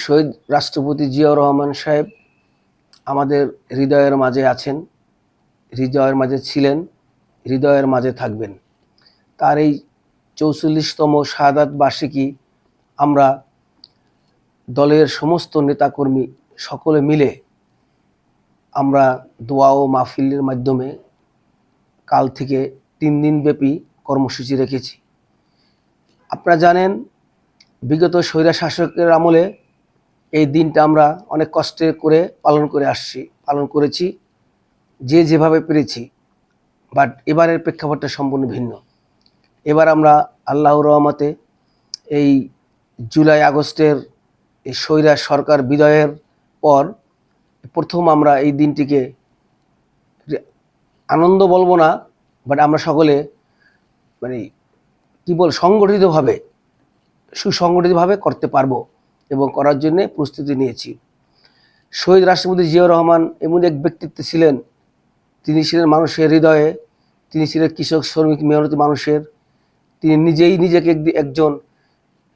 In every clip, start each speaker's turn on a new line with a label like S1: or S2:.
S1: শহীদ রাষ্ট্রপতি জিয়াউর রহমান সাহেব আমাদের হৃদয়ের মাঝে আছেন, হৃদয়ের মাঝে ছিলেন, হৃদয়ের মাঝে থাকবেন। তার এই ৪৪তম শাহাদাত বার্ষিকী আমরা দলের সমস্ত নেতাকর্মী সকলে মিলে আমরা দোয়া ও মাহফিলের মাধ্যমে কাল থেকে ৩ দিনব্যাপী কর্মসূচি রেখেছি। আপনারা জানেন, বিগত স্বৈরা শাসকের আমলে এই দিনটা আমরা অনেক কষ্টে করে পালন করেছি যে যেভাবে পেরেছি। বাট এবারের প্রেক্ষাপটটা সম্পূর্ণ ভিন্ন। এবার আমরা আল্লাহর রহমতে এই জুলাই আগস্টের এই স্বৈরা সরকার বিদায়ের পর প্রথম আমরা এই দিনটিকে আনন্দ বলবো না, বাট আমরা সকলে সুসংগঠিতভাবে করতে পারবো এবং করার জন্য প্রস্তুতি নিয়েছি। শহীদ রাষ্ট্রপতি জিয়াউর রহমান এমন এক ব্যক্তিত্ব ছিলেন, তিনি ছিলেন মানুষের হৃদয়ে, তিনি ছিলেন কৃষক শ্রমিক মেহনতি মানুষের। তিনি নিজেকে একজন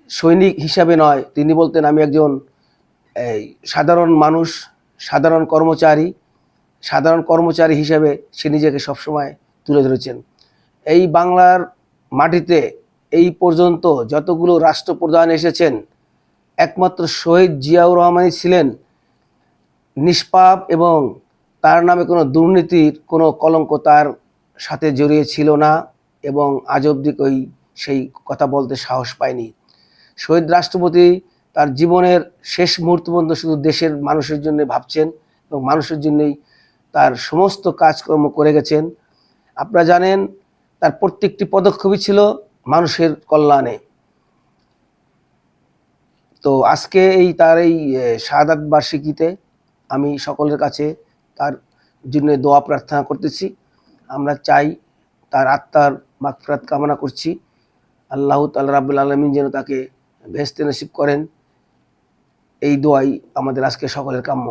S1: সৈনিক হিসাবে নয়, তিনি বলতেন আমি একজন সাধারণ মানুষ, সাধারণ কর্মচারী হিসাবে সে নিজেকে সবসময় তুলে ধরেছেন। এই বাংলার মাটিতে এই পর্যন্ত যতগুলো রাষ্ট্রপ্রধান এসেছেন, একমাত্র শহীদ জিয়াউর রহমানই ছিলেন নিষ্পাপ এবং তার নামে কোনো দুর্নীতির কোনো কলঙ্ক তার সাথে জড়িয়ে ছিল না এবং আজ অবধি সেই কথা বলতে সাহস পায়নি। শহীদ রাষ্ট্রপতি তার জীবনের শেষ মুহূর্ত পর্যন্ত শুধু দেশের মানুষের জন্য ভাবছেন এবং মানুষের জন্যই তার সমস্ত কাজকর্ম করে গেছেন। আপনারা জানেন, তার প্রত্যেকটি পদক্ষেপই ছিল মানুষের কল্যাণে। তো আজকে তার এই শাহাদাত বার্ষিকীতে আমি সকলের কাছে তার জন্য দোয়া প্রার্থনা করতেছি। আমরা চাই, তার আত্মার মাগফিরাত কামনা করছি। আল্লাহ তাআলা রাব্বুল আলামিন যেন তাকে বেহেশতে নসিব করেন, এই দোয়াই আমাদের আজকে সকলের কাম্য।